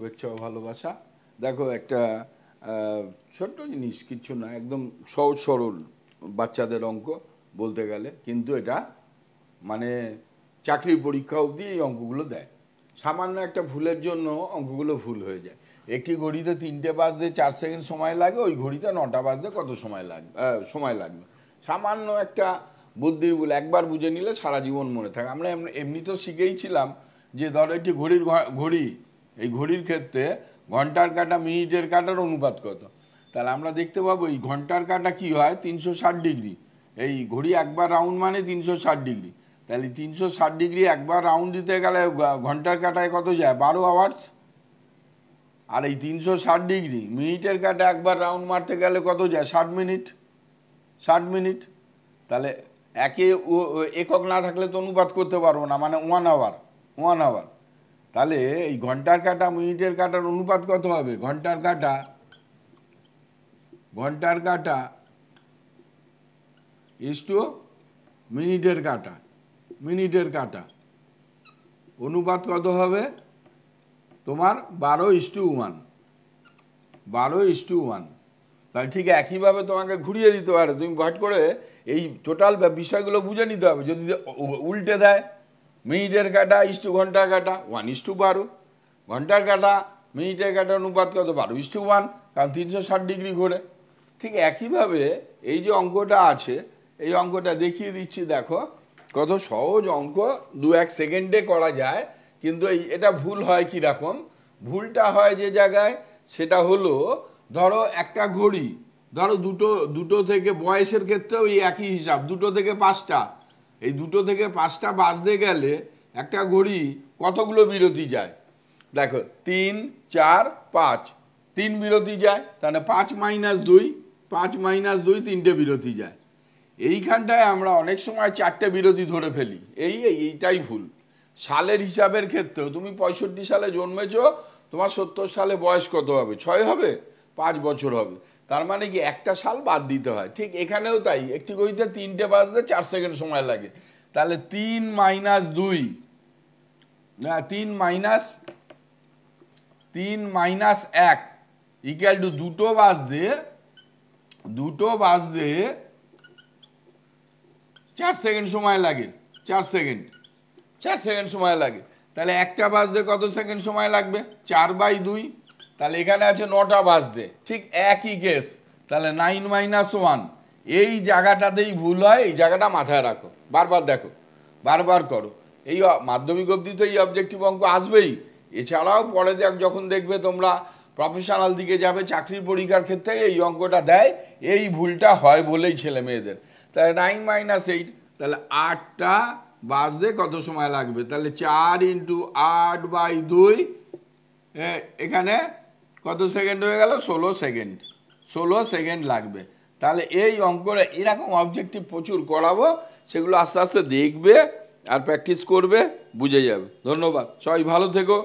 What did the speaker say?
শুভেচ্ছা ও ভালোবাসা। দেখো একটা ছোট্ট জিনিস, কিচ্ছু না, একদম সহজ সরল বাচ্চাদের অঙ্ক বলতে গেলে, কিন্তু এটা মানে চাকরির পরীক্ষা অবধি এই অঙ্কগুলো দেয়। সামান্য একটা ভুলের জন্য অঙ্কগুলো ভুল হয়ে যায়। একটি ঘড়িতে 3টে বাজতে 4 সেকেন্ড সময় লাগে, ওই ঘড়িতে 9টা বাজতে কত সময় লাগবে। সামান্য একটা বুদ্ধির ভুল একবার বুঝে নিলে সারা জীবন মনে থাকে। আমরা এমনি তো শিখেইছিলাম যে ধরো একটি ঘড়ি, এই ঘড়ির ক্ষেত্রে ঘন্টার কাঁটা মিনিটের কাঁটার অনুপাত কত। তাহলে আমরা দেখতে পাবো এই ঘন্টার কাঁটা কি হয় 360 ডিগ্রি, এই ঘড়ি একবার রাউন্ড মানে 360 ডিগ্রি। তাহলে 360 ডিগ্রি একবার রাউন্ড দিতে গেলে ঘন্টার কাঁটায় কত যায়, 12 আওয়ার্স। আর এই 360 ডিগ্রি মিনিটের কাঁটা একবার রাউন্ড মারতে গেলে কত যায়, 60 মিনিট। 60 মিনিট। তাহলে একে একক না থাকলে তো অনুপাত করতে পারবো না, মানে 1 আওয়ার। তাহলে এই ঘন্টার কাঁটা মিনিটের কাঁটার অনুপাত কত হবে, ঘন্টার কাঁটা ইজ টু মিনিটের কাঁটা অনুপাত কত হবে তোমার 12:1। তাহলে ঠিক একইভাবে তোমাকে ঘুরিয়ে দিতে পারে, তুমি ভাট করে এই টোটাল বিষয়গুলো বুঝে নিতে হবে। যদি উল্টে দেয়, মিনিটের কাঁটা ইজ টু ঘন্টার কাঁটা 1:12, ঘন্টার কাঁটা মিনিটের কাঁটা অনুপাত কত 12:1, কারণ 360 ডিগ্রি ঘোরে। ঠিক একইভাবে এই যে অঙ্কটা আছে, এই অঙ্কটা দেখিয়ে দিচ্ছি, দেখো কত সহজ অঙ্ক, 2-1 সেকেন্ডে করা যায়। কিন্তু এটা ভুল হয় কীরকম, ভুলটা হয় যে জায়গায়, সেটা হলো ধরো একটা ঘড়ি, ধরো দুটো থেকে, বয়সের ক্ষেত্রেও এই একই হিসাব, 2 থেকে 5টা, এই 2 থেকে 5টা বাজতে গেলে একটা ঘড়ি কতগুলো বিরতি যায়, দেখো 3, 4, 5, 3 বিরতি যায়। তাহলে 5 - 2, 3টে বিরতি যায়। এইখানটায় আমরা অনেক সময় 4টে বিরতি ধরে ফেলি, এইটাই ভুল। সালের হিসাবের ক্ষেত্রেও তুমি 65 সালে জন্মেছো, তোমার 70 সালে বয়স কত হবে, 6 হবে, 5 বছর হবে। তার মানে কি একটা সাল বাদ দিতে হয়। ঠিক এখানেও তাই, একটি ঘড়িতে 3টে বাজতে 4 সেকেন্ড সময় লাগে। তাহলে 3 - 2, না 3 - 1 ইকুয়াল টু দুটো বাজতে 4 সেকেন্ড সময় লাগে, 4 সেকেন্ড সময় লাগে। তাহলে একটা বাজতে কত সেকেন্ড সময় লাগবে, 4/2। তাহলে এখানে আছে 9টা বাজতে, ঠিক একই কেস। তাহলে 9 - 1, এই জায়গাটাতেই ভুল হয়, এই জায়গাটা মাথায় রাখো, বারবার দেখো, বারবার করো। এই মাধ্যমিক অবধি তো এই অবজেক্টিভ অঙ্ক আসবেই। এছাড়াও পরে যখন দেখবে তোমরা প্রফেশনাল দিকে যাবে, চাকরির পরীক্ষার ক্ষেত্রে এই অঙ্কটা দেয়, এই ভুলটা হয় বলেই ছেলে মেয়েদের। তাহলে 9 - 8, তাহলে 8টা বাজতে কত সময় লাগবে, তাহলে 4 × 8/2, এখানে কত সেকেন্ড হয়ে গেল, 16 সেকেন্ড লাগবে। তাহলে এই অঙ্কটা এরকম অবজেক্টিভ প্রচুর করাবো, সেগুলো আস্তে আস্তে দেখবে আর প্র্যাকটিস করবে, বুঝে যাবে। ধন্যবাদ, সবাই ভালো থেকো।